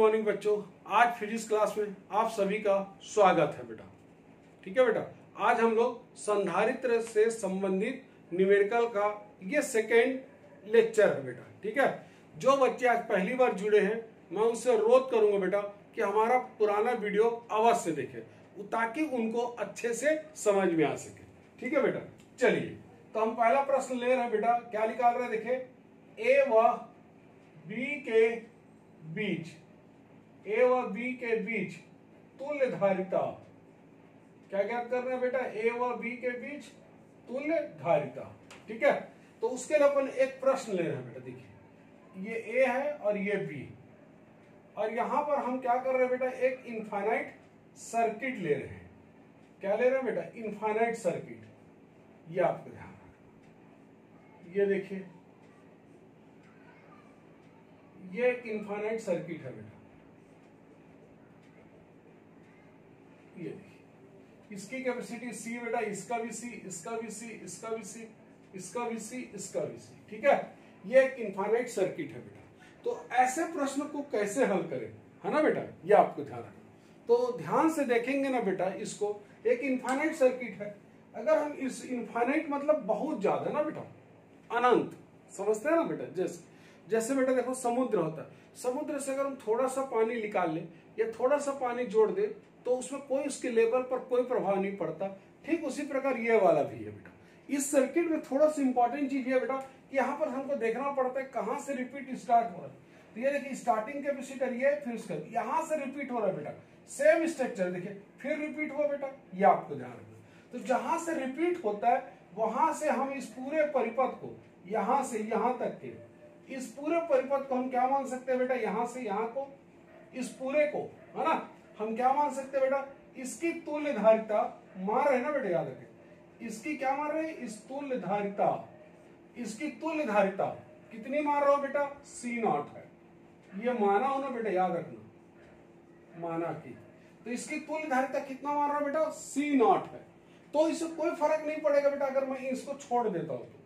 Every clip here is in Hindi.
मॉर्निंग बच्चों। आज फिजिक्स क्लास में आप सभी का स्वागत है बेटा। ठीक है बेटा, आज हम लोग संधारित्र से संबंधित न्यूमेरिकल का ये सेकेंड लेक्चर है बेटा। ठीक है, जो बच्चे आज पहली बार जुड़े हैं मैं उनसे अनुरोध करूंगा बेटा कि हमारा पुराना वीडियो अवश्य देखें ताकि उनको अच्छे से समझ में आ सके। ठीक है बेटा, चलिए तो हम पहला प्रश्न ले रहे हैं बेटा। क्या निकाल रहे हैं, देखे ए व बी के बीच, ए व बी के बीच तुल्य धारिता। क्या ज्ञात कर रहे हैं बेटा, ए व बी के बीच तुल्य धारिता। ठीक है, तो उसके लिए अपन एक प्रश्न ले रहे हैं बेटा। देखिए ये ए है और ये बी, और यहां पर हम क्या कर रहे हैं बेटा, एक इनफाइनाइट सर्किट ले रहे हैं। क्या ले रहे हैं बेटा, इनफाइनाइट सर्किट। ये आपको ध्यान रखना। ये देखिए ये एक इनफाइनाइट सर्किट है बेटा। ये देखिए इसकी कैपेसिटी सी बेटा, इसका भी सी, इसका भी सी, इसका भी सी, इसका भी सी, इसका भी सी। ठीक है, ये एक इनफाइनाइट सर्किट है बेटा। तो ऐसे प्रश्न को कैसे हल करें, है ना बेटा, ये आपको ध्यान रखना। तो ध्यान से देखेंगे ना बेटा, इसको एक इनफाइनाइट सर्किट है। अगर हम इस इनफाइनाइट मतलब बहुत ज्यादा ना बेटा, अनंत, समझते हैं ना बेटा। जैसे बेटा देखो समुद्र होता है, समुद्र से अगर हम थोड़ा सा पानी निकाल ले या थोड़ा सा पानी जोड़ दे तो उसमें कोई उसके लेवल पर कोई प्रभाव नहीं पड़ता। ठीक उसी प्रकार ये वाला भी है बेटा। इस सर्किट में थोड़ा सा इंपॉर्टेंट चीज है बेटा कि यहाँ पर हमको देखना पड़ता है कहाँ से रिपीट स्टार्ट हो रहा है। तो ये देखिए स्टार्टिंग कैपेसिटर ये, फिर उसका यहाँ से रिपीट हो रहा है बेटा। सेम स्ट्रक्चर देखिए, फिर रिपीट हुआ बेटा, ये आपको ध्यान रखना। तो जहां से रिपीट होता है वहां से हम इस पूरे परिपथ को, यहां से यहां तक के इस पूरे परिपथ को हम क्या मान सकते हैं बेटा, यहां से यहां को, इस पूरे को, है ना, हम क्या मान सकते हैं बेटा, इसकी तुल्य धारिता मान रहे हैं ना बेटा, याद रखें। इसकी क्या मान रहे हैं, इस तुल्य धारिता, इसकी तुल्य धारिता कितनी मान रहा हो बेटा, C0 है। ये माना हो ना बेटा, याद रखना, माना की। तो इसकी तुल्य धारिता कितना मान रहा हूं बेटा, C0 है। तो इससे कोई फर्क नहीं पड़ेगा बेटा अगर मैं इसको छोड़ देता हूं तो,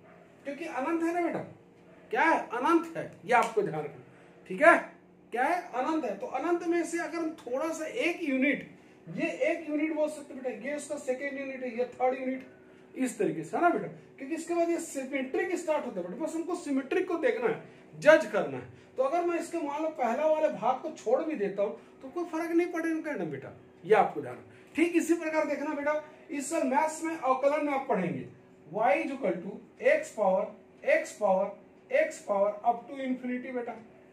क्योंकि अनंत है ना बेटा। क्या है, अनंत है, ये आपको ध्यान रखना। ठीक है, क्या है, अनंत है। तो अनंत में से अगर हम थोड़ा सा एक यूनिट, ये एक यूनिट बोल सकते बेटा, ये उसका सेकेंड यूनिट है, ये थर्ड यूनिट, इस तरीके से, है ना बेटा। क्योंकि इसके बाद ये सिमेट्रिक स्टार्ट होता है बेटा, बस हमको सिमेट्रिक को देखना है, जज करना है। तो अगर मैं इसके मान लो पहला वाले भाग को छोड़ भी देता हूं तो कोई फर्क नहीं पड़ेगा ना बेटा, ये आपको ध्यान। ठीक इसी प्रकार देखना बेटा, इस साल मैथ्स में अवकलन में आप पढ़ेंगे y = x power up to infinity बेटा।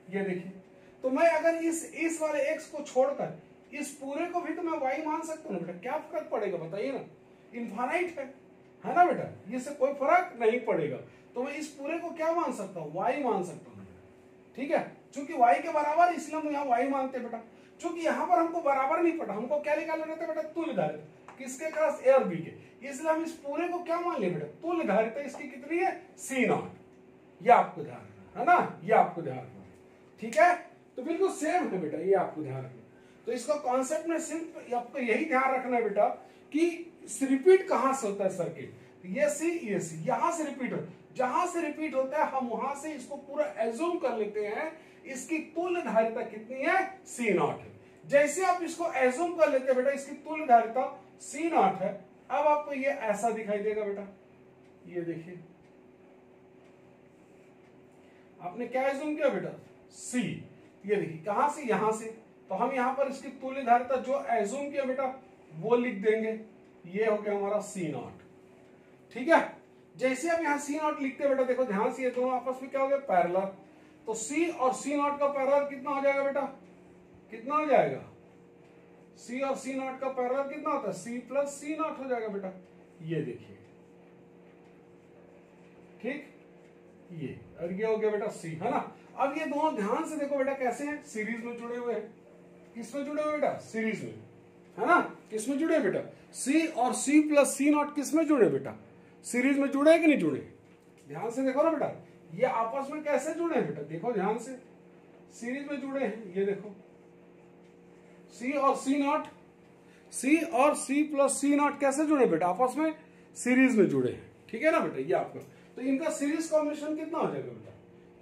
ये देखिए, तो मैं अगर इस वाले x को छोड़कर इस पूरे को भी तो मैं y मान सकता हूँ बेटा। क्या फर्क पड़ेगा बताइए ना, इनफाइनाइट है ना बेटा, इससे कोई फर्क नहीं पड़ेगा। तो मैं इस पूरे को क्या मान सकता हूँ, y मान सकता हूँ। ठीक है, चूंकि y के बराबर, इसलिए हम यहाँ y मानते हैं बेटा। चूंकि यहाँ पर हमको बराबर नहीं पड़ा, हमको क्या निकालना रहता है बेटा, तुल्य धारिता किसके क्रॉस, ए और बी के। इसलिए हम इस पूरे को क्या मान लिया बेटा, तुल्य धारिता इसकी कितनी है, C0। ये आपको ध्यान रखना है ना, ये आपको ध्यान रखना। ठीक है, तो बिल्कुल सेम है बेटा, ये आपको ध्यान रखना। तो इसका कॉन्सेप्ट में सिर्फ आपको यही ध्यान रखना है बेटा कि रिपीट कहां से होता है सर्किट, ये सी, यहां से रिपीट हो, जहां से रिपीट होता है हम वहां से इसको पूरा एज्यूम कर लेते हैं इसकी तुल्य धारिता कितनी है, C0 है। जैसे आप इसको एज्यूम कर लेते हैं बेटा इसकी तुल्य धारिता C0 है, अब आपको ये ऐसा दिखाई देगा बेटा। ये देखिए आपने क्या एज्यूम किया बेटा, C। ये देखिए कहां से, यहां से। तो हम यहां पर इसकी तुल्य धारिता जो एज्यूम किया बेटा वो लिख देंगे, ये हो गया हमारा C0। ठीक है, जैसे हम यहाँ C0 लिखते हैं बेटा, देखो ध्यान से, ये दोनों आपस में क्या हो गया, पैरेलल। तो C और C0 का पैरेलल कितना हो जाएगा बेटा, कितना हो जाएगा, C और C0 का पैरेलल कितना होता है, C + C0 हो जाएगा बेटा। ये देखिए, ठीक, ये और ये हो गया बेटा C, है ना। अब ये दोनों ध्यान से देखो बेटा कैसे हैं, सीरीज में जुड़े हुए हैं। किसमें जुड़े हुए बेटा, सीरीज में, है ना। किसमें जुड़े बेटा, C और C + C0 किसमें जुड़े बेटा, सीरीज में जुड़े कि नहीं जुड़े। ध्यान से देखो ना बेटा, ये आपस में कैसे जुड़े हैं बेटा, देखो ध्यान से, सीरीज में जुड़े हैं। ये देखो C और C0, C और C + C0 कैसे जुड़े बेटा, आपस में सीरीज में जुड़े हैं। ठीक है ना बेटा, ये आपको, तो इनका सीरीज कॉम्बिनेशन कितना हो जाएगा बेटा,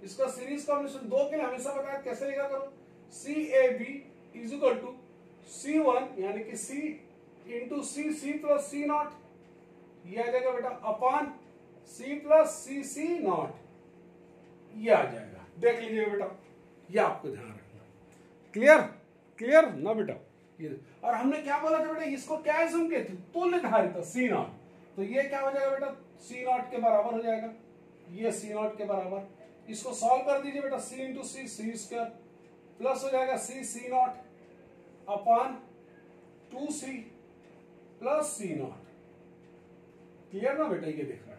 इसका सीरीज कॉम्बिनेशन 2 के लिए हमेशा बताया कैसे लिखा करो, C A B is equal to C1 यानी कि C into C plus C naught, ये आ जाएगा बेटा अपान C प्लस C नॉट, ये आ जाएगा। देख लीजिए बेटा, ये आपको ध्यान रखना। क्लियर क्लियर ना बेटा। ये और हमने क्या बोला था बेटा, इसको क्या एज्यूम किए थे, तुल्य धारिता C नॉट, तो ये क्या हो जाएगा बेटा C नॉट के बराबर हो जाएगा, ये C नॉट के बराबर। इसको सॉल्व कर दीजिए बेटा, C into C square plus हो जाएगा C not upon 2C plus C not. Clear ना बेटा, ये देखना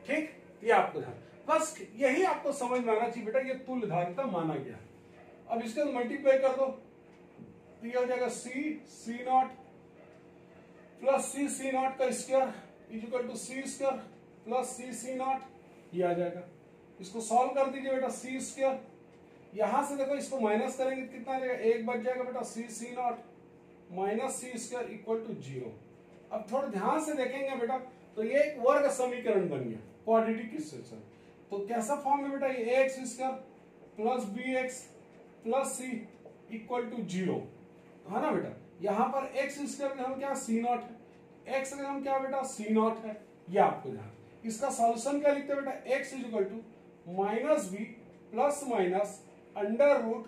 ठीक, ये आपको ध्यान, बस यही आपको समझ में आना चाहिए बेटा, ये तुल्य धारिता माना गया। अब इसके मल्टीप्लाई कर दो, तो ये हो जाएगा C naught plus C naught का square is equal to C square plus C naught, ये आ जाएगा। इसको सॉल्व कर दीजिए बेटा, C स्क्वायर, यहां से देखो इसको माइनस करेंगे कितना आ जाएगा, एक बच जाएगा बेटा C not minus C square equal to 0। अब थोड़ा ध्यान से देखेंगे बेटा, तो ये एक वर्ग समीकरण बन गया क्वाड्रेटिक इक्वेशन। तो कैसा फॉर्म है बेटा, ये ax square plus bx plus c equal to 0 है ना बेटा। यहाँ पर x स्क्वायर का हम क्या C नॉट है, x का हम क्या बेटा C नॉट है, ये आपको ध्यान। इसका सॉल्यूशन क्या लिखते हैं बेटा, x is equal to minus B plus minus under root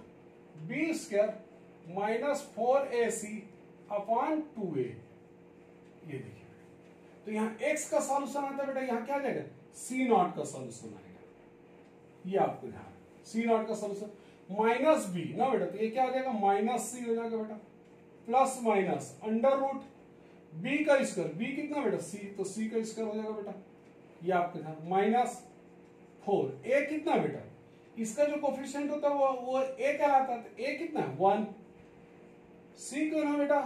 B square minus 4ac upon 2a, ये देखिए। तो यहाँ x का सॉल्यूशन आता है बेटा, यहाँ क्या आ जाएगा C नॉट का सॉल्यूशन आएगा, ये आपको ध्यान, C नॉट का सॉल्यूशन माइनस बी ना बेटा, तो ये क्या हो जाएगा माइनस C हो जाएगा बेटा plus minus under root b का स्क्वायर, b कितना बेटा C, तो C का स्क्वायर हो जाएगा बेटा, ये आपको ध्यान माइनस 4, a कितना बेटा, इसका जो कोफिशिएंट होता है वो a कहलाता है, तो a कितना है 1, C क्यों ना बेटा,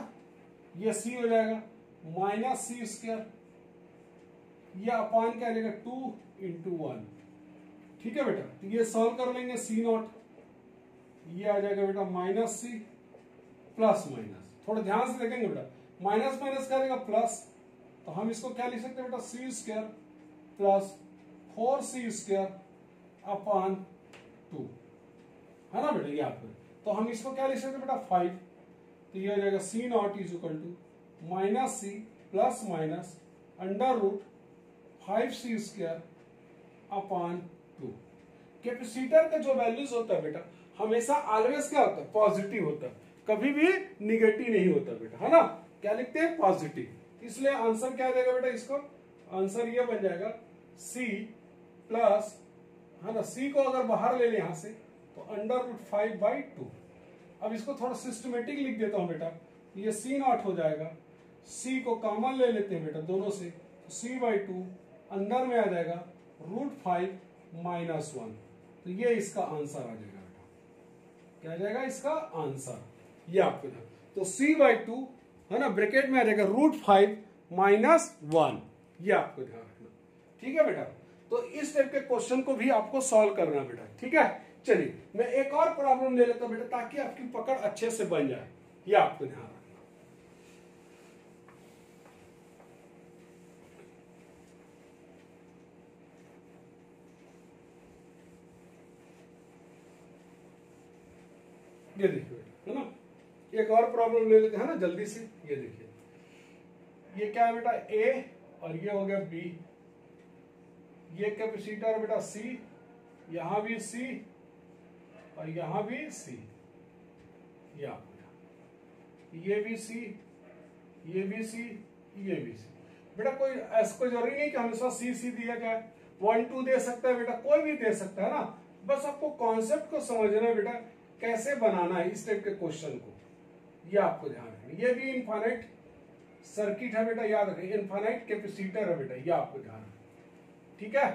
ये C हो जाएगा माइनस C स्क्वायर, ये अपान क्या रहेगा 2 इंटू 1, ठीक है बेटा। तो ये सॉल्व कर लेंगे C नॉट, ये आ जाएगा बेटा माइनस C प्लस माइनस, थोड़ा ध्यान से देखेंगे बेटा, माइनस माइनस करेगा प्लस, तो हम इसको क्या लिख सकते हैं बेटा C square plus 4C square upon 2 है ना बेटा, ये आपको। तो हम इसको क्या लिख सकते हैं बेटा 5, तो ये हो जाएगा C not is equal to minus C plus minus under root 5C square upon 2। Capacitor का जो वैल्यूज होता है बेटा हमेशा ऑलवेज क्या होता है, पॉजिटिव होता है, कभी भी निगेटिव नहीं होता बेटा, है ना। क्या लिखते हैं पॉजिटिव, इसलिए आंसर क्या आ जाएगा बेटा, इसको आंसर ये बन जाएगा C प्लस, है ना, C को अगर बाहर ले लें यहां से तो अंडर रूट 5/2। अब इसको थोड़ा सिस्टमेटिक लिख देता हूं बेटा, ये C नॉट हो जाएगा, C को कॉमन ले लेते हैं बेटा दोनों से, तो C/2 अंदर में आ जाएगा √5 माइनस 1, तो ये इसका आंसर आ जाएगा बेटा, क्या आ जाएगा इसका आंसर, ये आपको ध्यान। तो C/2 है ना, ब्रैकेट में आ जाएगा √5 माइनस 1, ये आपको ध्यान रखना, ठीक है बेटा। तो इस टाइप के क्वेश्चन को भी आपको सॉल्व करना बेटा, ठीक है। चलिए मैं एक और प्रॉब्लम ले लेता हूं बेटा, ताकि आपकी पकड़ अच्छे से बन जाए, ये आपको ध्यान रखना। ये देखिए है ना, एक और प्रॉब्लम ले लेते हैं ना जल्दी से। ये देखिए, ये क्या है बेटा A और ये हो गया B, ये कैपेसिटर है बेटा C, यहां भी C और यहां भी C, ये भी C, ये भी C, ये भी C। बेटा कोई ऐसा कोई जरूरी नहीं कि हमेशा C दिया जाए, 1 2 दे सकता है बेटा, कोई भी दे सकता है ना, बस आपको कॉन्सेप्ट को समझना है बेटा, कैसे बनाना है इस टाइप के क्वेश्चन को, ये आपको ध्यान रखना। ये भी इनफाइनाइट सर्किट है बेटा, याद रखें, इनफाइनाइट कैपेसिटर है बेटा, ये आपको ध्यान रखना, ठीक है।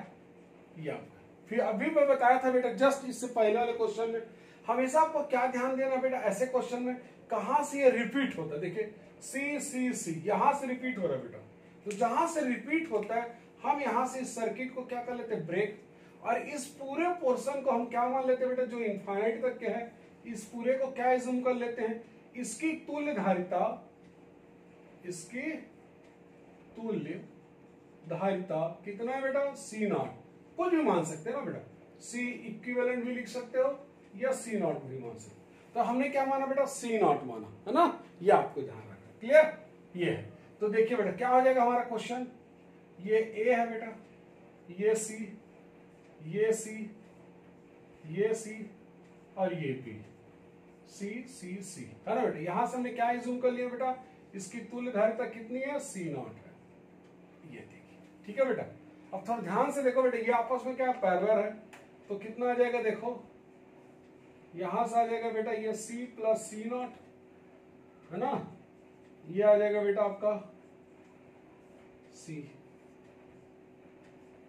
ये आपका फिर अभी मैं बताया था बेटा जस्ट इससे पहले वाले क्वेश्चन में, हमेशा आपको क्या ध्यान देना बेटा, ऐसे क्वेश्चन में कहां से ये रिपीट होता है, देखिए C यहां से रिपीट हो रहा है बेटा, तो जहां से रिपीट होता है हम यहां से इस सर्किट को क्या कर लेते हैं ब्रेक, और इस पूरे पोर्शन को हम क्या मान लेते हैं बेटा, जो इनफाइनाइट तक के है, इस पूरे को क्या एज्यूम कर लेते हैं, इसकी तुल्य धारिता, इसकी तुल्य धारिता कितना है बेटा C नॉट, कुछ भी मान सकते हैं ना बेटा, C इक्विवेलेंट भी लिख सकते हो या C नॉट भी मान सकते हो। तो हमने क्या माना बेटा, सी नॉट माना, है ना, ये आपको ध्यान रखना। क्लियर, ये है। तो देखिए बेटा क्या हो जाएगा हमारा क्वेश्चन, ये ए है बेटा, ये सी, ये सी, ये सी और ये बी, सी सी सी, है ना बेटा। यहां से हमने क्या इज्यूम कर लिया बेटा, इसकी तुल्य धारिता कितनी है, सी नॉट है, ये देखिए। ठीक है बेटा, अब थोड़ा ध्यान से देखो बेटा, ये आपस में क्या पैरेलल है, तो कितना आ जाएगा देखो, यहां से आ जाएगा बेटा ये सी प्लस सी नॉट, है ना, ये आ जाएगा बेटा आपका सी।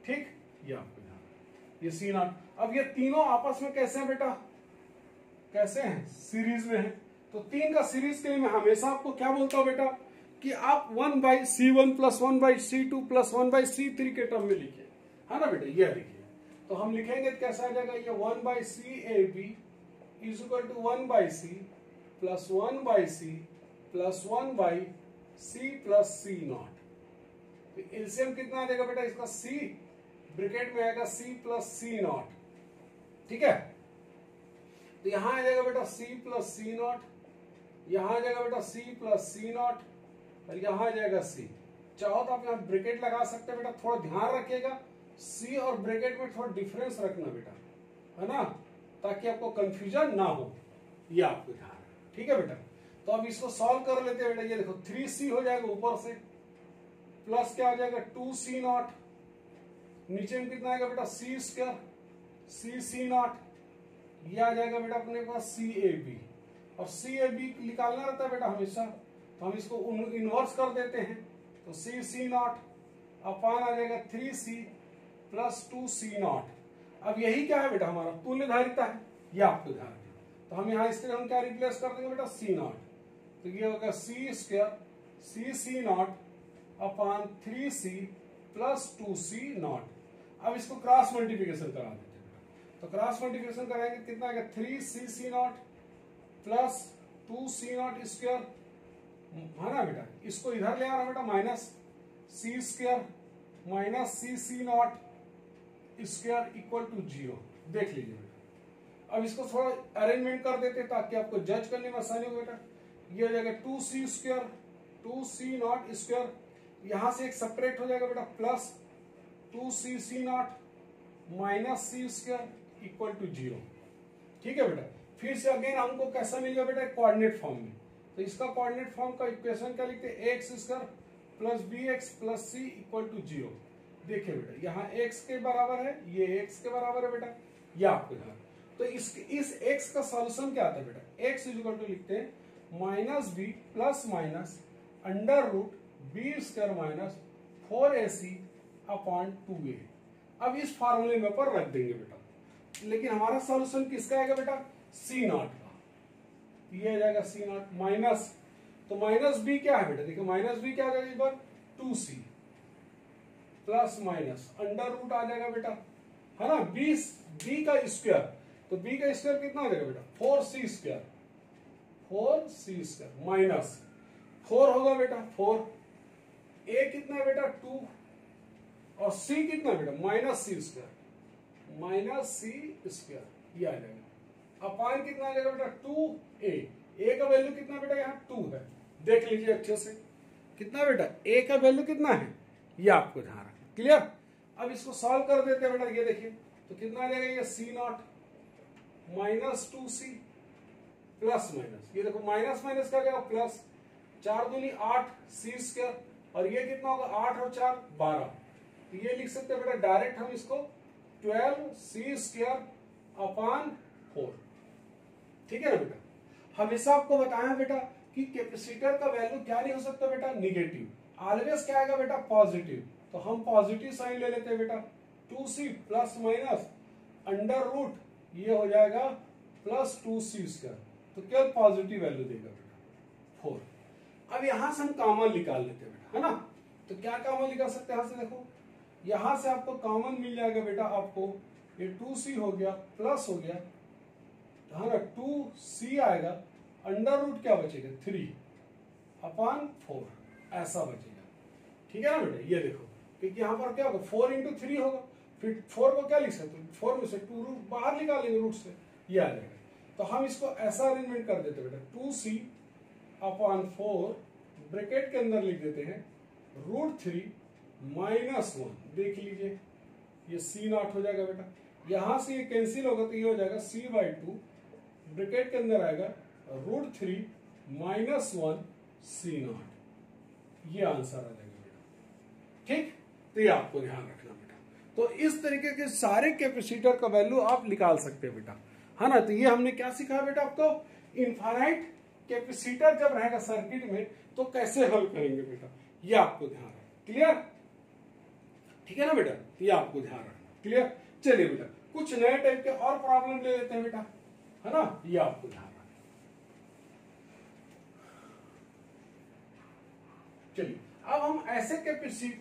ठीक, ये आपको ध्यान, ये सी नॉट। अब ये तीनों आपस में कैसे हैं बेटा, कैसे हैं, सीरीज में है। तो तीन का सीरीज के लिए मैं हमेशा आपको क्या बोलता हूं बेटा, कि आप 1/C1 plus 1/C2 plus 1/C3 के टर्म में लिखिए, है ना बेटा। ये लिखिए, तो हम लिखेंगे तो कैसा आ जाएगा, ये 1/CAB is equal to 1/C plus 1/C plus 1/C plus C naught. तो एलसीएम कितना आ जाएगा बेटा इसका, C ब्रैकेट में आएगा C प्लस C नॉट। ठीक है, तो यहां आ जाएगा बेटा C प्लस C नॉट, यहां आ जाएगा बेटा C प्लस C नॉट, और यहां आ जाएगा C। चाहो तो आप यहां ब्रैकेट लगा सकते हैं बेटा, थोड़ा ध्यान रखिएगा C और ब्रैकेट में थोड़ा डिफरेंस रखना बेटा, है ना, ताकि आपको कंफ्यूजन ना हो, ये आपको ध्यान है। ठीक है बेटा, तो अब इसको सॉल्व कर लेते हैं बेटा। ये देखो 3C हो जाएगा ऊपर से, प्लस क्या आ जाएगा 2C नॉट, नीचे में कितना आएगा बेटा C स्क्वायर, C नॉट, ये आ जाएगा बेटा अपने पास CAB, और CAB निकालना रहता है बेटा हमेशा, तो हम इसको इनवर्स कर देते हैं, तो C नॉट अपान आ जाएगा 3C प्लस 2C नॉट। अब यही क्या है बेटा, हमारा तुल्य धारिता है, ये आपको ध्यान रखना। तो हम यहाँ इसके हम क्या रिप्लेस कर देंगे बेटा, C नॉट, तो ये होगा C square C not upon 3C plus 2C not. अब इसको क्रॉस मल्टीप्लिकेशन करा देते हैं, तो क्रॉस मल्टीप्लिकेशन कराएंगे कितना आएगा, 3C not plus 2C not square, है ना बेटा। इसको इधर ले आ रहा बेटा, minus C square minus C naught square equal to 0। देख लीजिए बेटा, अब इसको थोड़ा अरेंजमेंट कर देते ताकि आपको जज करने में आसानी हो बेटा। ये हो जाएगा 2C square 2C not square, यहां से एक सेपरेट हो जाएगा बेटा, plus 2C naught minus C square equal to 0। ठीक है बेटा, फिर से अगेन हमको कैसा मिल गया बेटा, कोऑर्डिनेट फॉर्म में। तो इसका कोऑर्डिनेट फॉर्म का इक्वेशन क्या लिखते हैं, x square plus bx plus c equal to 0। देखिए बेटा यहाँ x के बराबर है, ये x के बराबर है बेटा, ये आपको ध्यान। तो इस x का सॉल्यूशन क्या आता है बेटा, x इक्वल टू लिखते हैं minus B plus minus under root B square minus 4ac upon 2a। अब इस फार्मूले में पर रख देंगे बेटा, लेकिन हमारा सॉल्यूशन किसका आएगा बेटा, C नॉट का। ये आ जाएगा C नॉट माइनस, तो माइनस बी क्या है बेटा, देखिए माइनस बी क्या आ जाएगा इस बार 2C plus minus under root आ जाएगा बेटा, है ना, बी का स्क्वायर, तो बी का स्क्वायर कितना आ जाएगा बेटा 4C square 4C square minus 4 होगा बेटा 4, ए कितना है बेटा 2, और C कितना बेटा minus C square minus C square, ये आ जाएगा अपान कितना आ जाएगा बेटा 2a। ए का वैल्यू कितना बेटा यहाँ 2 है, देख लीजिए अच्छे से, कितना बेटा ए का वैल्यू कितना है, ये आपको ध्यान रखना। क्लियर, अब इसको सॉल्व कर देते हैं बेटा। ये देखिए तो कितना आ जाएगा, ये C not minus 2C plus minus, ये देखो माइनस माइनस का क्या प्लस, 4 दूनी 8 C स्क्वायर, और ये कितना होगा 8 और 4 12। तो ये लिख सकते हैं बेटा डायरेक्ट हम इसको 12C स्क्वायर अपान 4। ठीक है ना बेटा, हमेशा आपको बताया बेटा कि कैपेसिटर का वैल्यू क्या नहीं हो सकता बेटा, निगेटिव, ऑलवेज क्या आएगा बेटा पॉजिटिव। तो हम पॉजिटिव साइन ले लेते हैं बेटा, 2C plus minus under root, ये हो जाएगा प्लस 2C स्क्वायर, तो केवल पॉजिटिव वैल्यू देगा बेटा 4। अब यहां से हम कॉमन निकाल लेते हैं बेटा, है ना। तो क्या कॉमन निकाल सकते हैं, यहां से देखो, यहां से आपको कॉमन मिल जाएगा बेटा, आपको ये 2C हो गया प्लस हो गया, है ना 2C आएगा, अंडर रूट क्या बचेगा 3 अपान 4, ऐसा बचेगा। ठीक है ना बेटा, ये देखो क्योंकि यहाँ पर क्या होगा 4 इंटू 3 होगा, फिर 4 को क्या लिख सकते हैं, 4 में से 2 रूट बाहर निकालेंगे रूट से, ये आ जाएगा। तो हम इसको ऐसा अरेंजमेंट कर देते बेटा, 2c/4 ब्रैकेट के अंदर लिख देते हैं √3 -1। देख लीजिए ये c0 हो जाएगा बेटा, यहां से ये कैंसिल होगा तो ये हो जाएगा c/2 ब्रैकेट के अंदर आएगा √3 -1 c0। ये आंसर आ जाएगा बेटा। ठीक, तो ये आपको ध्यान रखना बेटा। तो इस तरीके के सारे कैपेसिटर का वैल्यू आप निकाल सकते हैं बेटा, है ना। तो ये हमने क्या सीखा बेटा आपको, इनफाइनाइट कैपेसिटर जब रहेगा सर्किट में तो कैसे हल करेंगे बेटा, ये आपको ध्यान रखना। क्लियर, ठीक है ना बेटा, ये आपको ध्यान रखना। क्लियर, चलिए बेटा कुछ नए टाइप के और प्रॉब्लम ले लेते हैं बेटा, है ना, ये आपको ध्यान रखना। चलिए अब हम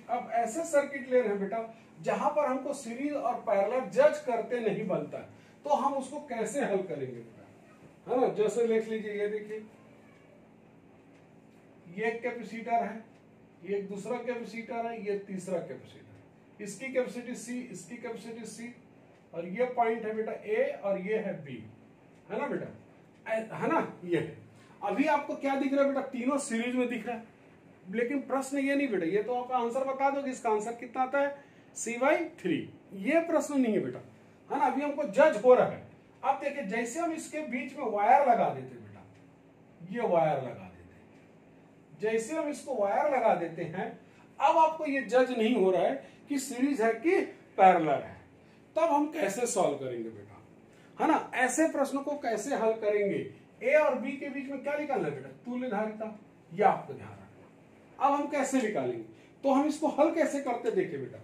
अब ऐसे सर्किट ले रहे हैं बेटा जहां पर हमको सीरीज और पैरेलल जज करते नहीं बनता है, तो हम उसको कैसे हल करेंगे बेटा, है ना। जैसे लिख लीजिए, ये देखिए ये एक कैपेसिटर है, ये एक दूसरा कैपेसिटर है, ये तीसरा कैपेसिटर, इसकी कैपेसिटी C, इसकी कैपेसिटी C, और ये पॉइंट है बेटा A और ये है B, है ना बेटा, है ना। ये है, अभी आपको क्या दिख रहा है बेटा, तीनों सीरीज में दिख रहा है, लेकिन प्रश्न ये नहीं बेटा, ये तो आप आंसर बता दोगे, इसका आंसर कितना आता है C/3, ये प्रश्न नहीं है बेटा, है ना। अभी हमको जज हो रहा है। अब देखिए जैसे हम इसके बीच में वायर लगा देते हैं बेटा, ये वायर लगा देते हैं, जैसे हम इसको वायर लगा देते हैं, अब आपको ये जज नहीं हो रहा है कि सीरीज है कि पैरेलल है, तब हम कैसे सॉल्व करेंगे बेटा, है ना। ऐसे प्रश्न को कैसे हल करेंगे, ए और बी के बीच में क्या निकालना है बेटा, तुल्य धारिता, ये आपको ध्यान रखना। अब हम कैसे निकालेंगे, तो हम इसको हल कैसे करते देखिए बेटा,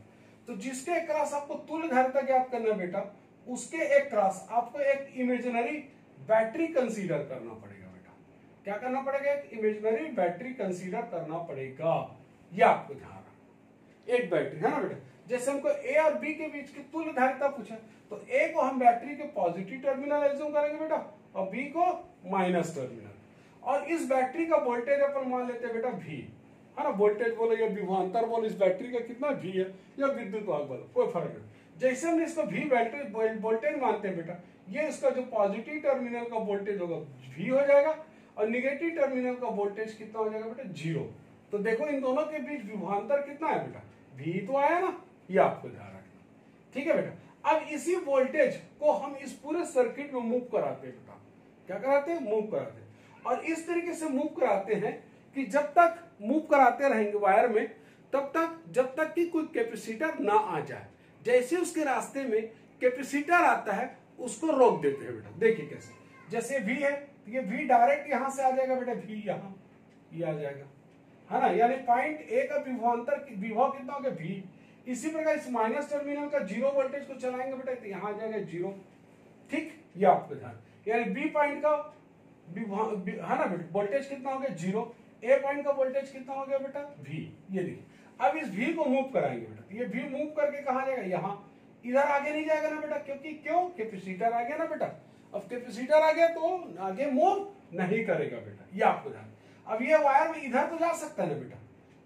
तो जिसके अक्रॉस आपको तुल्य धारिता ज्ञात करना है बेटा, उसके अक्रॉस आपको एक इमेजिनरी बैटरी कंसीडर करना पड़ेगा बेटा। क्या करना पड़ेगा, एक इमेजिनरी बैटरी कंसीडर करना पड़ेगा, ये आपको ध्यान रखना। एक बैटरी, है ना बेटा, जैसे हमको ए और बी के बीच की तुल्य धारिता पूछा, तो ए को हम बैटरी के पॉजिटिव टर्मिनल एज्यूम करेंगे बेटा, और बी को माइनस टर्मिनल, और इस बैटरी का वोल्टेज अपन मान लेते हैं बेटा V, है ना। वोल्टेज बोलो या विभवांतर बोलो, इस बैटरी का कितना V है, या विद्युत वाहक बोलो, कोई फर्क नहीं। जैसे हमने इसको V बैटरी वोल्टेज मानते हैं बेटा, ये इसका जो पॉजिटिव टर्मिनल का वोल्टेज होगा V हो जाएगा, और निगेटिव टर्मिनल का वोल्टेज कितना हो जाएगा बेटा 0। तो देखो इन दोनों के बीच विभवांतर कितना है बेटा, V तो आया ना, ये आपको ध्यान रखना। ठीक है बेटा, अब इसी वोल्टेज को हम इस पूरे सर्किट में मूव कराते हैं बेटा, क्या कराते हैं, मूव कराते हैं, और इस तरीके से मूव कराते हैं कि जब तक मूव कराते रहेंगे वायर में, तब तक जब तक कि कोई कैपेसिटर ना आ जाए। जैसे उसके रास्ते में कैपेसिटर आता है उसको रोक देते हैं बेटा। देखिए कैसे, जैसे V है तो ये V डायरेक्ट यहां से आ जाएगा बेटा, V यहां ये आ जाएगा, है ना, यानी पॉइंट ए का विभवांतर विभव कितना हो गया V। इसी प्रकार इस माइनस टर्मिनल का 0 वोल्टेज को चलाएंगे बेटा, तो यहां आ जाएगा 0। ठीक, ये आपको ध्यान, यानी B पॉइंट का है ना बेटा, वोल्टेज कितना हो गया 0, ए पॉइंट का वोल्टेज कितना हो गया बेटा V। ये देखिए, अब इस V को मूव कराएंगे बेटा, ये V मूव करके कहां जाएगा, यहां, इधर आगे नहीं जाएगा ना बेटा, क्योंकि क्यों, कैपेसिटर आ गया ना बेटा। अब कैपेसिटर आ गया तो आगे मूव नहीं करेगा बेटा, ये आपको ध्यान। अब ये वायर में इधर तो जा सकता है ना बेटा,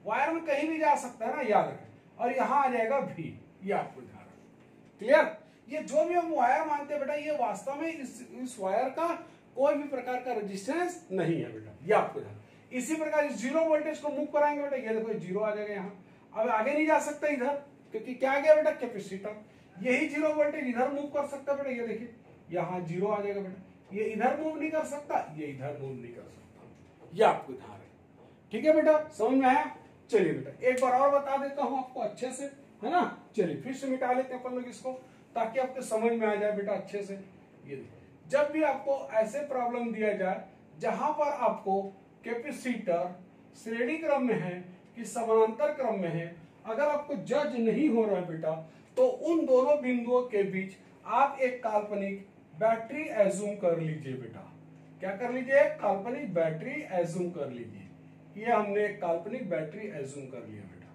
वायर में कहीं भी जा सकता है ना, याद रखें, और यहां आ जाएगा V, ये आपको ध्यान रखें। क्लियर, ये जो भी हम वायर मानते हैं बेटा, ये वास्तव में इस वायर का कोई भी प्रकार का रेजिस्टेंस नहीं है बेटा, ये आपको ध्यान। इसी प्रकार इस 0 वोल्टेज को मूव कराएंगे बेटा, ये देखो 0 आ जाएगा यहाँ, अब आगे नहीं जा सकता इधर, क्योंकि क्या आ गया बेटा, कैपेसिटर। यही 0 वोल्टेज इधर मूव कर सकता बेटा, ये देखिए यहाँ 0 आ जाएगा बेटा, ये इधर मूव नहीं कर सकता, ये इधर मूव नहीं कर सकता, ये आपको ध्यान है। ठीक है बेटा, समझ में आया। चलिए बेटा एक बार और बता देता हूं आपको अच्छे से, है ना। चलिए फिर से मिटा लेते हैं अपन लोग इसको, ताकि आपको समझ में आ जाए बेटा अच्छे से। ये जब भी आपको ऐसे प्रॉब्लम दिया जाए जहां पर आपको कैपेसिटर श्रेणी क्रम में है कि समानांतर क्रम में है, अगर आपको जज नहीं हो रहा है बेटा, तो उन दोनों बिंदुओं के बीच आप एक काल्पनिक बैटरी एज्यूम कर लीजिए बेटा। क्या कर लीजिए, काल्पनिक बैटरी एज्यूम कर लीजिए। ये हमने एक काल्पनिक बैटरी एज्यूम कर लिया बेटा,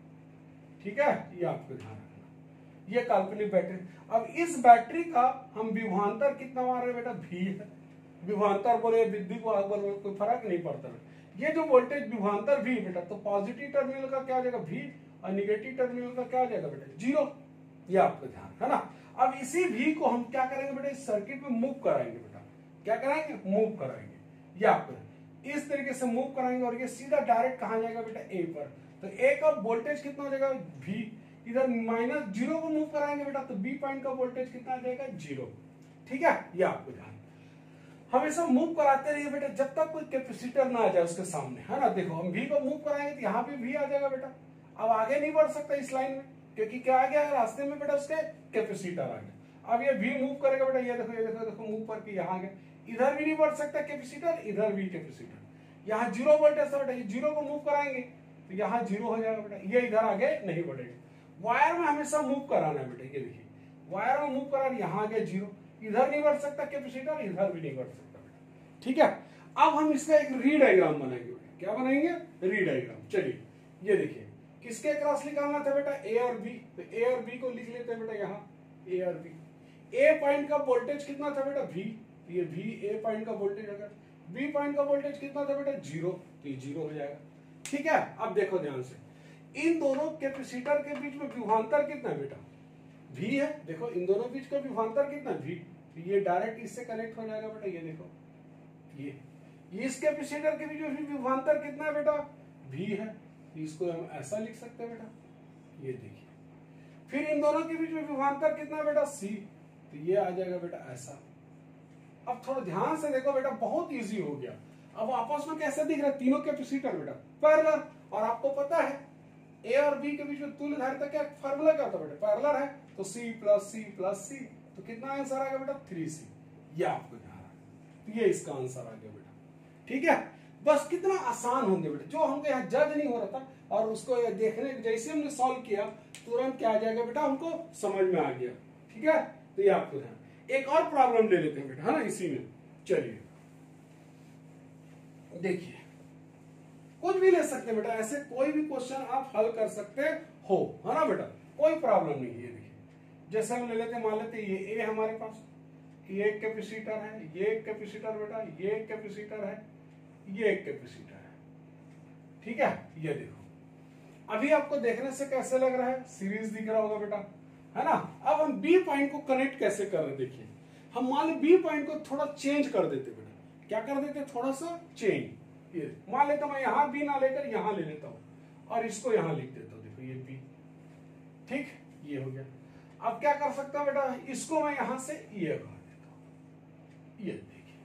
ठीक है, ये आपको ध्यान रखना, ये काल्पनिक बैटरी। अब इस बैटरी का हम विभवांतर कितना मान रहे हैं बेटा, V है। विभवांतर बोले विद्युत वाहक बोले कोई फर्क नहीं पड़ता। ये जो वोल्टेज विभवांतर V बेटा, तो पॉजिटिव टर्मिनल का क्या आ जाएगा V, और निगेटिव टर्मिनल का क्या आ जाएगा बेटा 0, ये आपको ध्यान है ना। अब इसी V को हम क्या करेंगे बेटा, इस सर्किट में मूव कराएंगे बेटा। क्या कराएंगे, मूव कराएंगे। या फिर इस तरीके से मूव कराएंगे और ये सीधा डायरेक्ट कहां जाएगा बेटा, ए पर। तो ए का वोल्टेज कितना हो जाएगा, V। इधर -0 को मूव कराएंगे बेटा, तो B पॉइंट का वोल्टेज कितना आ जाएगा, 0। ठीक है, ये आपको ध्यान हमेशा मूव कराते रहिए बेटा, जब तक कोई कैपेसिटर ना आ जाए उसके सामने, है ना। देखो हम V को मूव कराएंगे तो यहाँ पे V आ जाएगा बेटा। अब आगे नहीं बढ़ सकता इस लाइन में, क्योंकि क्या आ गया है रास्ते में बेटा, उसके कैपेसिटर आ गया। अब ये V मूव करेगा बेटा, ये देखो ये देखो देखो मूव करके यहाँ आ गया। इधर भी नहीं बढ़ सकता कैपेसिटर, इधर भी कैपेसिटर। यहाँ 0 वोल्टेज था बेटा, ये 0 को मूव कराएंगे तो यहाँ 0 हो जाएगा बेटा, ये इधर आगे नहीं बढ़ेगा। वायर में हमेशा मूव कराना है बेटा, ये देखिए वायर में मूव करा, यहाँ आ गया 0, इधर नहीं बढ़ सकता कैपेसिटर, इधर भी नहीं बढ़ सकता बेटा। ठीक है, अब हम इसका एक री डायग्राम बनाएंगे बेटा। क्या बनाएंगे, री डायग्राम। चलिए ये देखिए, किसके क्रॉस निकालना था बेटा, ए और बी। तो ए और बी को लिख लेते हैं बेटा यहाँ, ए और बी। ए पॉइंट का वोल्टेज कितना था बेटा, V। ये V ए पॉइंट का वोल्टेज, अगर B पॉइंट का वोल्टेज कितना था बेटा, 0, तो ये 0 हो जाएगा। ठीक है, अब देखो ध्यान से, इन दोनों कैपेसिटर के बीच में विभवांतर कितना है बेटा, V है। देखो इन दोनों बीच का विभवांतर कितना है, V। तो ये डायरेक्ट इससे कनेक्ट हो जाएगा बेटा, ये देखो ये इस कैपेसिटर के बीच में विभवांतर कितना है बेटा, V है। इसको हम ऐसा लिख सकते हैं बेटा, ये देखिए। फिर इन दोनों के बीच में विभवांतर कितना है बेटा, C। तो ये आ जाएगा बेटा ऐसा। अब थोड़ा ध्यान से देखो बेटा, बहुत इजी हो गया। अब आपस में कैसे दिख रहा है, तीनों कैपेसिटर बेटा पैरेलल। और आपको पता है ए और बी के बीच में तुल्य धारिता क्या फार्मूला क्या होता है बेटा, पैरेलल है तो C प्लस C, तो कितना आंसर आ गया बेटा, 3C। ये आपको ध्यान रखना, तो ये इसका आंसर आ गया बेटा। ठीक है, बस कितना आसान होंगे बेटा, जो हमको यहाँ जज नहीं हो रहा था और उसको देखने जैसे हमने सॉल्व किया तुरंत क्या आ जाएगा बेटा, हमको समझ में आ गया। ठीक है, तो ये आपको ध्यान। एक और प्रॉब्लम ले लेते हैं बेटा, है ना, इसी में। चलिए देखिए, कुछ भी ले सकते हैं बेटा, ऐसे कोई भी क्वेश्चन आप हल कर सकते हो, है ना बेटा, कोई प्रॉब्लम नहीं है। ये देखिए, जैसे हम ले लेते हैं, मान लेते हैं ये ए हमारे पास, ये एक कैपेसिटर है, ये एक कैपेसिटर बेटा, ये एक कैपेसिटर है, ये एक कैपेसिटर है। ठीक है, ये देखो अभी आपको देखने से कैसे लग रहा है, सीरीज दिख रहा होगा बेटा, है ना। अब हम बी पॉइंट को कनेक्ट कैसे कर रहे हैं, देखिए हम मान ली बी पॉइंट को थोड़ा चेंज कर देते बेटा। क्या कर देते, थोड़ा सा चेंज। ये मान लेता हूं मैं यहाँ बी ना लेकर यहाँ ले लेता हूं और इसको यहाँ लिख देता हूं, देखो ये बी। ठीक, ये हो गया। अब क्या कर सकता हूं बेटा, इसको मैं यहां से ये कर देता हूं, ये देखिए।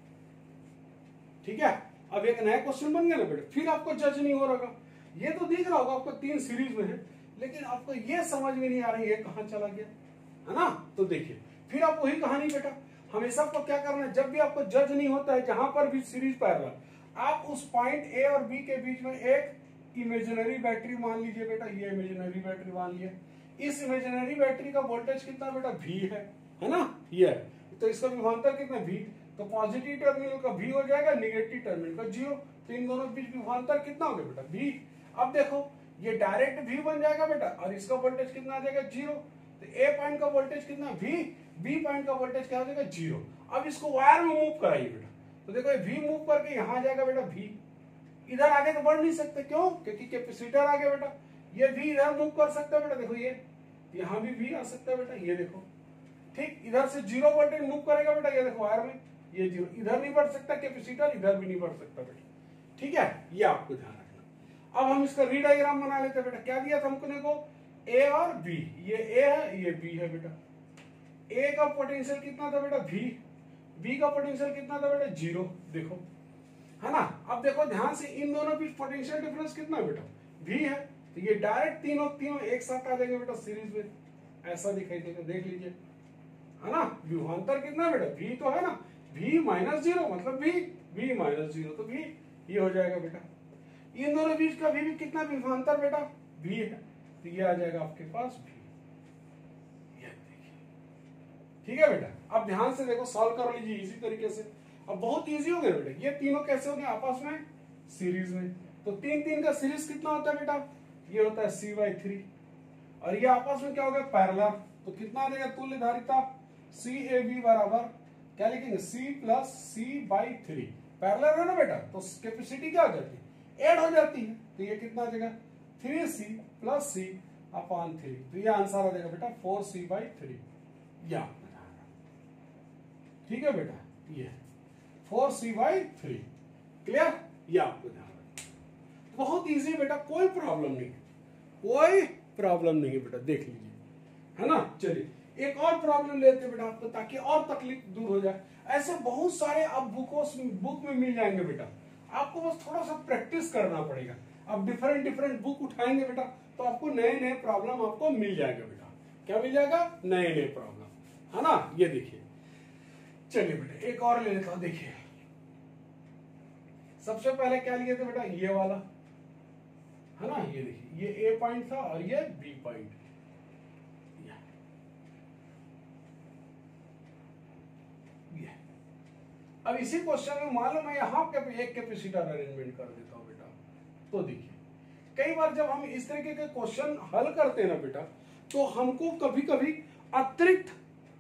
ठीक है, अब एक नया क्वेश्चन बन गया ना बेटा, फिर आपको जज नहीं हो रहा। ये तो दिख रहा होगा आपको 3 सीरीज में है, लेकिन आपको ये समझ में नहीं आ रही है कहां चला गया, है ना। तो देखिए फिर आप वही कहानी बेटा, हमेशा आपको क्या करना है, जब भी आपको जज नहीं होता है, जहां पर भी सीरीज पैरेलल, आप उस पॉइंट ए और बी के बीच में एक इमेजिनरी बैटरी मान लीजिए बेटा, ये इमेजिनरी बैटरी मान लिया। इस इमेजिनरी बैटरी का वोल्टेज कितना बेटा, V है ना, ये तो इसका विभवांतर कितना V। तो पॉजिटिव टर्मिनल का V हो जाएगा, निगेटिव टर्मिनल का 0। तो इन दोनों के बीच विभवांतर कितना हो गया बेटा, V। अब देखो ये डायरेक्ट V बन जाएगा बेटा, और इसका वोल्टेज कितना आ जाएगा, 0। तो A पॉइंट का वोल्टेज कितना V, B पॉइंट का वोल्टेज क्या हो जाएगा, 0। अब इसको वायर में मूव कराइए बेटा, तो देखो V मूव करके यहाँ आ जाएगा बेटा V। इधर आगे तो बढ़ नहीं सकते, क्यों, क्योंकि कैपेसिटर आ गया बेटा। ये V इधर मूव कर सकता है बेटा, देखो ये यहाँ भी V आ सकता है बेटा, ये देखो। ठीक, इधर से 0 वोल्टेज मूव करेगा बेटा, ये देखो वायर में ये 0, इधर नहीं बढ़ सकता कैपेसिटर, इधर भी नहीं बढ़ सकता बेटा। ठीक है, ये आपको ध्यान रखना। अब हम इसका री डायग्राम बना लेते हैं बेटा। क्या दिया था हमको, देखो A और B, ये A है ये B है बेटा। A का पोटेंशियल कितना था बेटा, V। B का पोटेंशियल कितना था बेटा, 0, देखो, है ना। अब देखो ध्यान से, इन दोनों बीच पोटेंशियल डिफरेंस कितना है बेटा, V है। तो ये डायरेक्ट तीनों एक साथ आ जाएंगे बेटा सीरीज में, ऐसा दिखाई देगा, देख लीजिए, है ना। विभवांतर कितना है बेटा, V तो है ना, V -0 मतलब V -0 तो V ये हो जाएगा बेटा। इन दोनों बीच का भी कितना विभवांतर बेटा, V है। तो ये आ जाएगा आपके पास V, ये देखिए। ठीक है बेटा, अब ध्यान से देखो, सॉल्व कर लीजिए इसी तरीके से। अब बहुत इजी हो गया बेटा, ये तीनों कैसे हो गए आपस में, सीरीज में। तो 3 का सीरीज कितना होता है बेटा, ये होता है C/3, और ये आपस में क्या हो गया, पैरेलल। तो कितना आ जाएगा तुल्य धारिता, CAB बराबर क्या लिखेंगे, C प्लस C/3। पैरेलल है ना बेटा, तो कैपेसिटी क्या हो जाती है, ऐड हो जाती है। तो ये कितना आ जाएगा, 3C प्लस C/3। तो ये आंसर आ जाएगा बेटा 4C/3। या ठीक है बेटा, ये 4C/3। क्लियर? ये आपको ध्यान रखना, बहुत इजी बेटा, कोई प्रॉब्लम नहीं, कोई प्रॉब्लम नहीं है बेटा, देख लीजिए, है ना। चलिए एक और प्रॉब्लम लेते हैं बेटा आपको, ताकि और तकलीफ दूर हो जाए। ऐसे बहुत सारे अब बुक में मिल जाएंगे बेटा, आपको बस थोड़ा सा प्रैक्टिस करना पड़ेगा। अब डिफरेंट बुक उठाएंगे बेटा, तो आपको नए नए प्रॉब्लम आपको मिल जाएगा बेटा। क्या मिल जाएगा? नए नए प्रॉब्लम, है ना। ये देखिए, चलिए बेटा एक और ले लेता हूं। देखिए सबसे पहले क्या लिए थे बेटा, ये वाला, है ना। ये देखिए, ये ए पॉइंट था और ये बी पॉइंट। अब इसी क्वेश्चन में मान लो मैं यहाँ एक कैपेसिटर अरेंजमेंट कर देता हूं बेटा। तो देखिए कई बार जब हम इस तरीके के क्वेश्चन हल करते हैं ना बेटा, तो हमको कभी कभी अतिरिक्त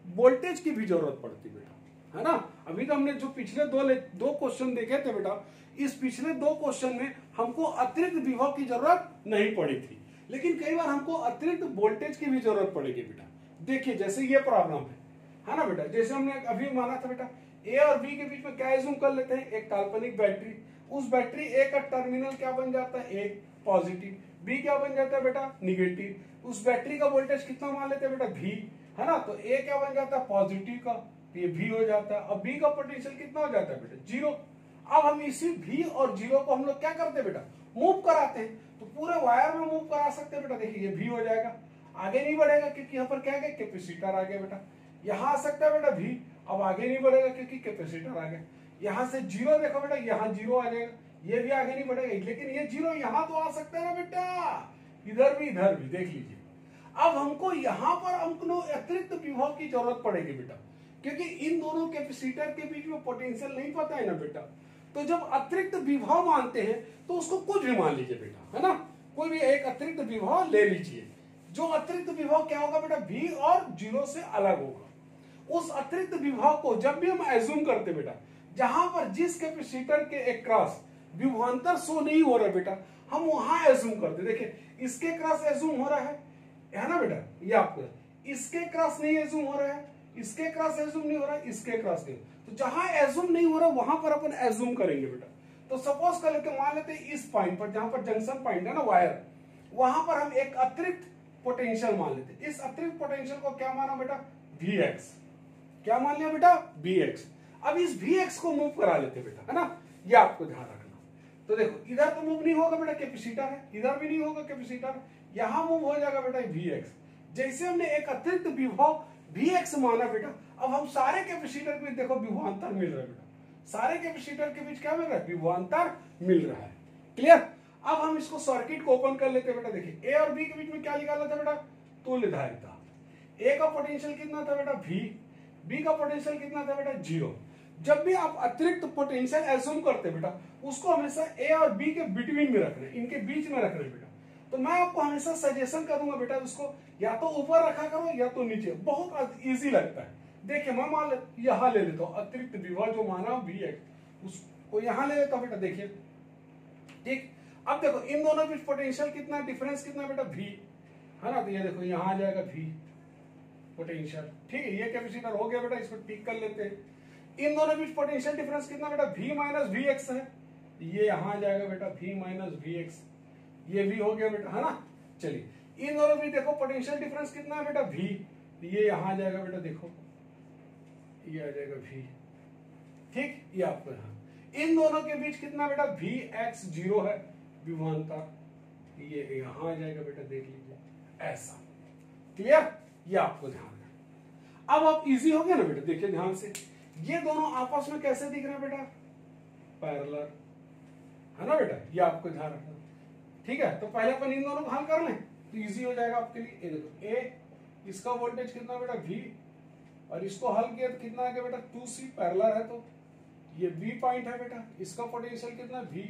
वोल्टेज की भी जरूरत पड़ती बेटा, है ना। अभी तो हमने जो पिछले दो क्वेश्चन देखे थे बेटा, इस पिछले दो क्वेश्चन में हमको अतिरिक्त विभव की जरूरत नहीं पड़ी थी, लेकिन कई बार हमको अतिरिक्त वोल्टेज की भी जरूरत पड़ेगी बेटा। देखिए जैसे ये प्रॉब्लम है ना बेटा, जैसे हमने अभी माना था बेटा, ए और बी के बीच में क्या एज्यूम कर लेते हैं, एक काल्पनिक बैटरी। उस बैटरी ए का टर्मिनल क्या बन जाता है, एक पॉजिटिव, बी क्या बन जाता है बेटा, निगेटिव। उस बैटरी का वोल्टेज कितना मान लेते हैं बेटा, भी, है ना। तो ए क्या बन जाता है, पॉजिटिव का, ये भी हो जाता है। अब बी का पोटेंशियल कितना हो जाता है बेटा, 0। अब हम इसी भी और 0 को हम लोग क्या करते हैं बेटा, मूव कराते हैं। तो पूरे वायर में मूव करा सकते हैं बेटा। देखिए ये भी हो जाएगा, आगे नहीं बढ़ेगा क्योंकि यहाँ पर क्या है, कैपेसिटर आ गया बेटा। यहाँ आ सकता है बेटा भी, अब आगे नहीं बढ़ेगा क्योंकि कैपेसिटर आ गया। यहाँ से 0 देखो बेटा, यहाँ 0 आ जाएगा, ये भी आगे नहीं बढ़ेगा, लेकिन ये 0 यहाँ तो आ सकता है ना बेटा, इधर भी देख लीजिए। अब हमको यहाँ पर हमको अतिरिक्त विभव की जरूरत पड़ेगी बेटा, क्योंकि इन दोनों कैपेसिटर के बीच में पोटेंशियल नहीं पता है ना बेटा। तो जब अतिरिक्त विभव मानते हैं तो उसको कुछ भी मान लीजिए बेटा, है ना। कोई भी एक अतिरिक्त विभव ले लीजिए। जो अतिरिक्त विभव क्या होगा बेटा, भी और 0 से अलग होगा। उस अतिरिक्त विभव को जब भी हम एज्यूम करते बेटा, जहां पर जिस कैपेसिटर के एक क्रॉस विभवांतर शो नहीं हो रहा बेटा, हम वहां एज्यूम करते। देखिए इसके क्रॉस एज्यूम हो रहा है ना बेटा, ये आपको इसके क्रॉस नहीं एज्यूम हो रहा है, इसके क्रॉस एज्यूम नहीं हो रहा है, इसके क्रॉस नहीं। तो जहां एज्यूम नहीं हो रहा वहां पर अपन एज्यूम करेंगे बेटा। तो सपोज कर लेते मान लेते इस पॉइंट पर, जहां पर जंक्शन पॉइंट है ना वायर, वहां पर हम एक अतिरिक्त पोटेंशियल मान लेते। इस अतिरिक्त पोटेंशियल को क्या माना बेटा, Vx। क्या मान लिया बेटा, Vx। अब इस Vx को मूव करा लेते बेटा, है ना। ये आपको ध्यान रखना। तो देखो इधर तो मूव नहीं होगा बेटा, कैपेसिटर है, इधर भी नहीं होगा कैपेसिटर, यहां मूव हो जाएगा बेटा Vx। जैसे हमने एक अतिरिक्त विभव Vx माना बेटा, अब हम सारे कैपेसिटर के बीच देखो विभवांतर मिल रहा है बेटा, सारे कैपेसिटर के बीच क्या मिल रहा है, विभवांतर मिल रहा है। क्लियर? अब हम इसको सर्किट को ओपन कर लेते हैं बेटा। देखिए ए और बी के बीच में क्या निकाला था बेटा, तुल्यधारिता। ए का पोटेंशियल कितना था बेटा, V। बी का पोटेंशियल कितना था बेटा, 0। जब भी आप अतिरिक्त पोटेंशियल एज्यूम करते बेटा, उसको हमेशा ए और बी के बिटवीन में रखना है, इनके बीच में रखना है बेटा। तो मैं आपको हमेशा सजेशन करूंगा बेटा, उसको या तो ऊपर रखा करो या तो नीचे, बहुत इजी लगता है। देखिए मैं मान यहां ले लेता हूं अतिरिक्त विभव जो माना Vx, उसको यहां ले लेता हूं बेटा। देखिए ठीक, अब देखो इन दोनों के बीच पोटेंशियल कितना, डिफरेंस कितना बेटा, V, है ना। तो ये देखो यहां आ जाएगा V पोटेंशियल, ठीक है। ये कैपेसिटर हो गया बेटा, इसको टिक कर लेते हैं। इन दोनों के बीच पोटेंशियल डिफरेंस कितना बेटा, V माइनस Vx है। ये यहां आ जाएगा बेटा V माइनस Vx, ये भी हो गया बेटा, है ना। चलिए इन दोनों भी देखो पोटेंशियल डिफरेंस कितना है बेटा, V। ये यहां आ जाएगा बेटा, देखो ये आ जाएगा V, ठीक। ये आपको यहां इन दोनों के बीच कितना बेटा, Vx 0 है विभवांतर, ये यहां आ जाएगा बेटा, देख लीजिए ऐसा। क्लियर? ये आपको ध्यान रखना। अब आप इजी हो गया ना बेटा। देखिए ध्यान से, ये दोनों आपस में कैसे दिख रहे हैं बेटा, पैरेलल, है ना बेटा। ये आपको ध्यान रखना, ठीक है। तो पहले अपन इन दोनों को हल कर लें तो इजी हो जाएगा आपके लिए। ये देखो ए, इसका वोल्टेज कितना बेटा, V, और इसको हल किया तो कितना आ गया बेटा, 2C, पैरेलल है तो ये B पॉइंट है बेटा। इसका पोटेंशियल कितना, V।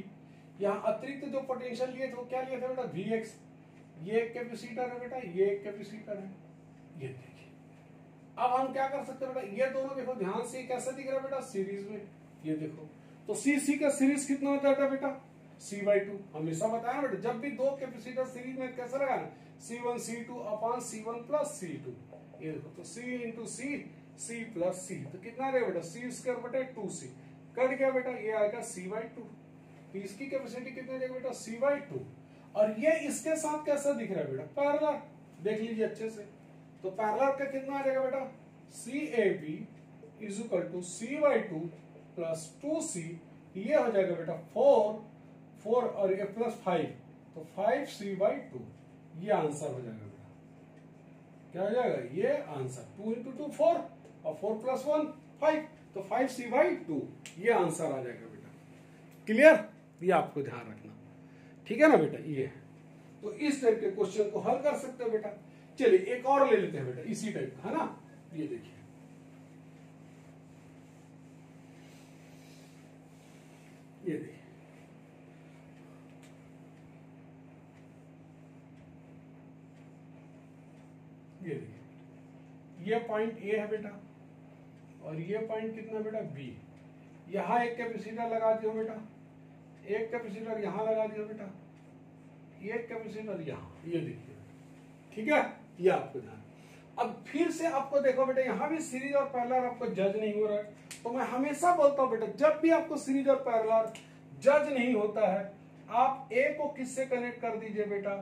यहाँ अतिरिक्त जो पोटेंशियल लिए थे वो क्या लिया था बेटा, Vx। ये एक कैपेसिटर है बेटा, ये एक कैपेसिटर है। ये देखिए अब हम क्या कर सकते हैं बेटा, ये दोनों देखो ध्यान से कैसे दिख रहा है बेटा, सीरीज में। ये देखो तो C का सीरीज कितना होता है बेटा, C/2। हमेशा बताया बेटा, जब भी दो कैपेसिटर सीरीज में कैसे लगाना, C1 C2 upon C1 plus C2। ये देखो तो C into C, C plus C, तो कितना रहेगा बेटा, C² बटे 2C। कट गया बेटा, ये आएगा C/2। तो इसकी कैपेसिटी कितनी देगा बेटा, C/2। और ये इसके साथ कैसा दिख रहा है बेटा, पैरेलल। देख लीजिए अच्छे से, तो पैरेलल का कितना आ जाएगा बेटा, CAB is equal to C/2 plus 2C, ये हो जाएगा बेटा 4 और ये प्लस 5, तो 5C/2, ये आंसर हो जाएगा बेटा। क्या हो जाएगा, ये आंसर 2 × 2 4 और 4 + 1 5, तो 5C/2 ये आंसर आ जाएगा बेटा। क्लियर, ये आपको ध्यान रखना, ठीक है ना बेटा। ये तो इस टाइप के क्वेश्चन को हल कर सकते हो बेटा। चलिए एक और ले लेते हैं बेटा इसी टाइप का, है ना। ये देखिए, ये देखिए, ये देखिए, ये पॉइंट ए है बेटा और ये पॉइंट कितना बेटा, बी। यहां एक कैपेसिटर लगा दियो बेटा, एक कैपेसिटर यहां लगा दियो बेटा, एक कैपेसिटर यहां, ये देखिए, ठीक है। ये आपको ध्यान। अब फिर से आपको देखो बेटा, यहां भी सीरीज और पैरेलल आपको जज नहीं हो रहा है, तो मैं हमेशा बोलता हूं बेटा, जब भी आपको सीरीज और पैरेलल जज नहीं होता है, आप ए को किससे कनेक्ट कर दीजिए बेटा,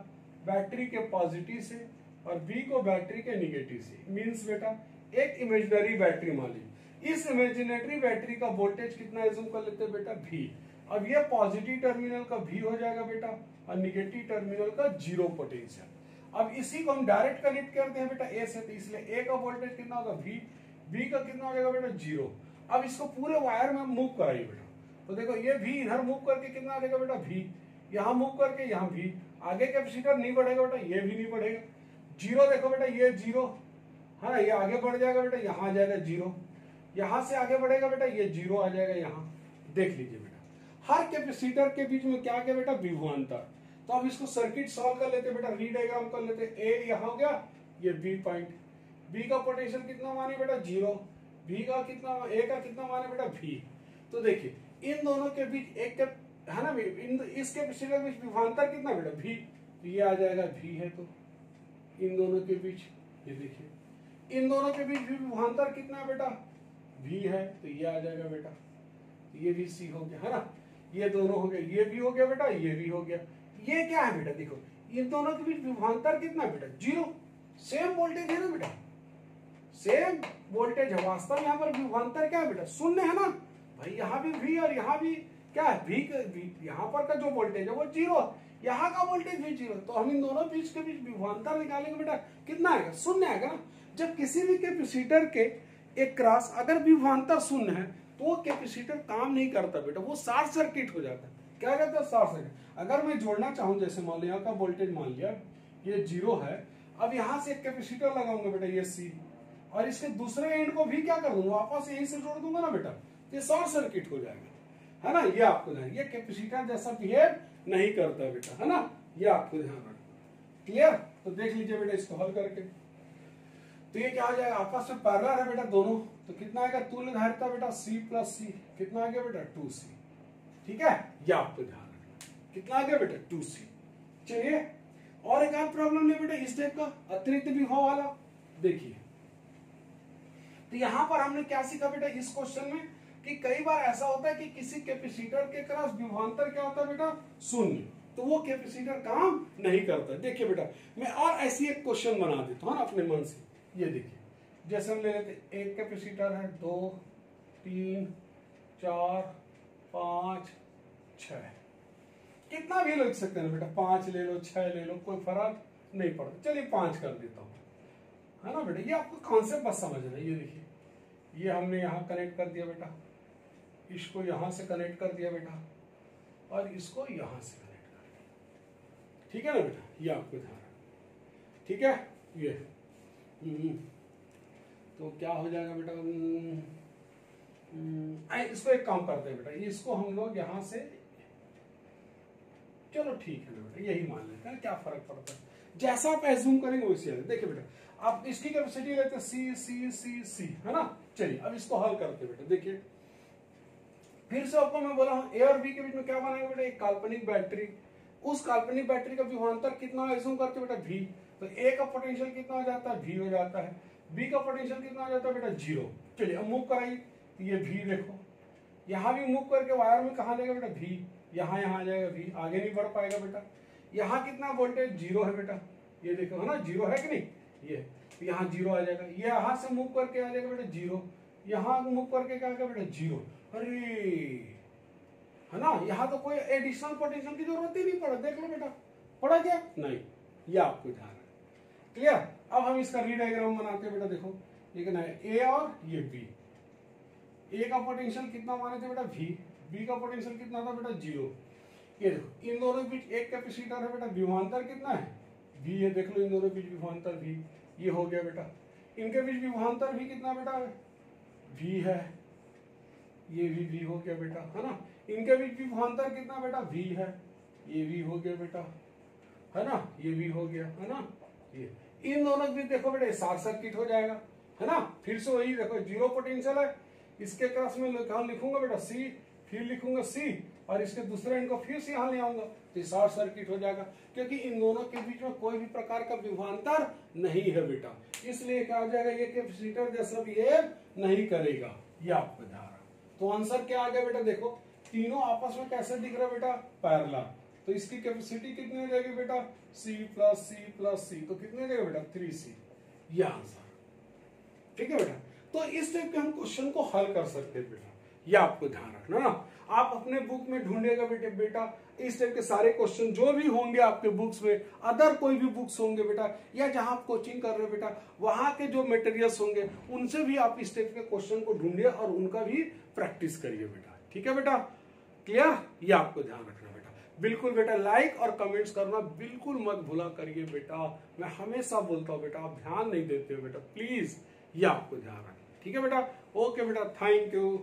बैटरी के पॉजिटिव से, और बी को बैटरी के निगेटिव से। मींस बेटा एक इमेजिनरी बैटरी मान लीजिए, इस इमेजिनरी बैटरी का वोल्टेज कितना एज्यूम कर लेते हैं बेटा, V। अब ये पॉजिटिव टर्मिनल का V हो जाएगा बेटा और निगेटिव टर्मिनल का 0 पोटेंशियल। अब इसी को हम डायरेक्ट कनेक्ट करते हैं बेटा ए से, तो इसलिए ए का वोल्टेज कितना होगा, V, B का कितना हो जाएगा बेटा 0। अब इसको पूरे वायर में मूव कराइए बेटा, तो देखो ये V इधर मूव करके कितना आ जाएगा बेटा, V, यहाँ मूव करके यहाँ V, आगे कैपेसिटर नहीं बढ़ेगा बेटा, ये भी नहीं बढ़ेगा। 0 देखो बेटा, ये 0 है ना, ये आगे बढ़ जाएगा बेटा, यहाँ आ जाएगा 0, यहाँ से आगे बढ़ेगा बेटा, ये 0 आ जाएगा यहाँ। देख लीजिए बेटा, हर कैपेसिटर के बीच में क्या क्या बेटा, विभवांतर। तो अब इसको सर्किट सॉल्व कर लेते बेटा, री डायग्राम कर लेते। ए यहाँ हो गया, ये बी पॉइंट, बी का पोटेंशियल कितना माने बेटा 0, बी का कितना, ए का कितना माने बेटा V। तो देखिए इन दोनों के बीच एक के है ना, इस कैपेसिटर के बीच विभवांतर कितना बेटा V, तो ये आ जाएगा V है, तो इन दोनों के बीच, ये देखिए इन दोनों के बीच भी विभवांतर कितना है बेटा, V है, तो ये आ जाएगा बेटा, ये भी C हो गया, है ना। ये दोनों हो गए, ये भी हो गया बेटा, ये भी हो गया। ये क्या है बेटा, देखो इन दोनों के बीच विभवांतर कितना है बेटा 0, सेम वोल्टेज है ना बेटा, सेम वोल्टेज है। वास्तव में यहाँ पर विभवांतर क्या है बेटा, शून्य है ना भाई, यहाँ भी V और यहाँ भी क्या है, V यहाँ पर का जो वोल्टेज है वो 0, यहाँ का वोल्टेज भी 0। तो हम इन दोनों बीच के बीच विभवांतर निकालेंगे बेटा, कितना आएगा, शून्य आएगा ना। जब किसी भी कैपेसिटर के एक क्रॉस अगर विभवांतर शून्य है तो वो कैपेसिटर काम नहीं करता बेटा, वो शॉर्ट सर्किट हो जाता है। क्या कहते हैं, शॉर्ट सर्किट। अगर मैं जोड़ना चाहूं, जैसे मान लिया का वोल्टेज मान लिया ये 0 है, अब यहाँ से एक कैपेसिटर लगाऊंगा बेटा ये C, और इसके दूसरे एंड को भी क्या कर दूंगा, वापस यहीं से जोड़ दूंगा ना बेटा, ये शॉर्ट सर्किट हो जाएगा, है ना। ये आपको ध्यान, ये कैपेसिटर जैसा बिहेव नहीं करता बेटा, है ना, ये आपको ध्यान रखना। क्लियर, तो देख लीजिए बेटा इसको हल करके, तो ये क्या हो जाएगा, आपस में पैरेलल है बेटा दोनों, तो कितना आएगा तुल्य धारिता बेटा C + C, कितना आ गया बेटा 2C, ठीक है। ये आपको ध्यान रखना, कितना आ गया बेटा 2C। चलिए और एक आध प्रॉब्लम ले बेटा इस टाइप का, अतिरिक्त विभव वाला। देखिए तो यहां पर हमने क्या सीखा बेटा इस क्वेश्चन में, कि कई बार ऐसा होता है कि किसी कैपेसिटर के क्रॉस विभवांतर क्या होता है बेटा, शून्य, तो वो कैपेसिटर काम नहीं करता। देखिए बेटा मैं और ऐसी एक क्वेश्चन बना देता हूं ना अपने मन से। ये देखिए जैसे हम ले लेते, एक कैपेसिटर है, 2 3 4 5 6, कितना भी लिख सकते हैं बेटा, 5 ले लो 6 ले लो, कोई फर्क नहीं पड़ता। चलिए 5 कर देता हूं, है ना बेटा। ये आपको कॉन्सेप्ट बस समझना है। ये देखिए ये हमने यहाँ कनेक्ट कर दिया बेटा, इसको यहां से कनेक्ट कर दिया बेटा, और इसको यहां से कनेक्ट कर दिया, ठीक है ना बेटा। ये आपको ध्यान रखना, ठीक है। ये तो क्या हो जाएगा बेटा, इसको एक काम करते हैं बेटा, इसको हम लोग यहां से, चलो ठीक है बेटा यही मान लेते हैं, क्या फर्क पड़ता है, जैसा आप एज्यूम करेंगे वैसे। देखिए बेटा आप इसकी कैपेसिटी लेते हैं C C C C, है ना। चलिए अब इसको हल करते हैं बेटा। देखिए फिर से आपको मैं बोला हूं A और B के बीच में क्या बनाएगा बेटा, एक काल्पनिक बैटरी। उस काल्पनिक बैटरी का विभवांतर कितना एज्यूम करते बेटा V, तो A का पोटेंशियल कितना हो जाता है V हो जाता है, B का पोटेंशियल कितना हो जाता है बेटा 0। चलिए अब मूव कराइए, ये V देखो, यहाँ भी मूव करके वायर में कहाँ जाएगा बेटा, V, यहाँ आ जाएगा V, आगे नहीं बढ़ पाएगा बेटा। यहाँ कितना वोल्टेज, 0 है बेटा, ये देखो है ना, 0 है कि नहीं, ये यहाँ 0 आ जाएगा। ये यहाँ से मूव करके आ जाएगा बेटा 0, यहाँ मूव करके क्या आएगा बेटा 0। अरे है ना, यहाँ तो कोई एडिशनल पोटेंशियल की जरूरत ही नहीं पड़ा, देख लो बेटा, पड़ा क्या नहीं, ये आपको ध्यान है। क्लियर। अब हम इसका रीडायग्राम बनाते हैं बेटा, देखो ये कहना है ए और ये बी। ए का पोटेंशियल कितना माने थे बेटा V, बी का पोटेंशियल कितना था बेटा 0। ये देखो इन दोनों के बीच एक कैपेसिटर है बेटा, विभवांतर कितना है V है, देख लो इन दोनों के बीच विभवांतर V, ये हो गया बेटा। इनके बीच विभवांतर भी कितना बेटा V है, ये भी V हो गया बेटा, है ना। इनके बीच विभवांतर कितना बेटा V है, ये भी हो गया बेटा, है ना, ये भी हो गया, है ना। ये इन दोनों के बीच देखो बेटा शॉर्ट सर्किट हो जाएगा, है ना। फिर से वही देखो 0 पोटेंशियल है, इसके क्रॉस में लिखूंगा बेटा C, फिर लिखूंगा C, और इसके दूसरे एंड को फिर से यहाँ ले आऊंगा तो शॉर्ट सर्किट हो जाएगा, क्योंकि इन दोनों के बीच में कोई भी प्रकार का विभवांतर नहीं है बेटा, इसलिए क्या हो जाएगा, ये कैपेसिटर जैसा बिहेव नहीं करेगा, ये आपको ध्यान रखना। तो आंसर क्या आ गया बेटा, देखो तीनों आपस में कैसे दिख रहा है बेटा, पैरेलल। तो इसकी कैपेसिटी कितनी हो जाएगी बेटा, C plus C plus C, तो कितनी हो जाएगा बेटा 3C, ये आंसर। ठीक है बेटा, तो इस टाइप के हम क्वेश्चन को हल कर सकते हैं बेटा, ये आपको ध्यान रखना ना। आप अपने बुक में ढूंढेगा बेटा इस टाइप के सारे क्वेश्चन जो भी होंगे आपके बुक्स में, अदर कोई भी बुक्स होंगे बेटा, या जहां आप कोचिंग कर रहे हो बेटा, वहां के जो मटेरियल्स होंगे उनसे भी आप इस टाइप के क्वेश्चन को ढूंढिए और उनका भी प्रैक्टिस करिए बेटा। ठीक है बेटा, क्लियर, ये आपको ध्यान रखना बेटा। बिल्कुल बेटा लाइक और कमेंट्स करना बिल्कुल मत भूला करिए बेटा, मैं हमेशा बोलता हूँ बेटा, आप ध्यान नहीं देते हो बेटा, प्लीज ये आपको ध्यान रखना। ठीक है बेटा, ओके बेटा, थैंक यू।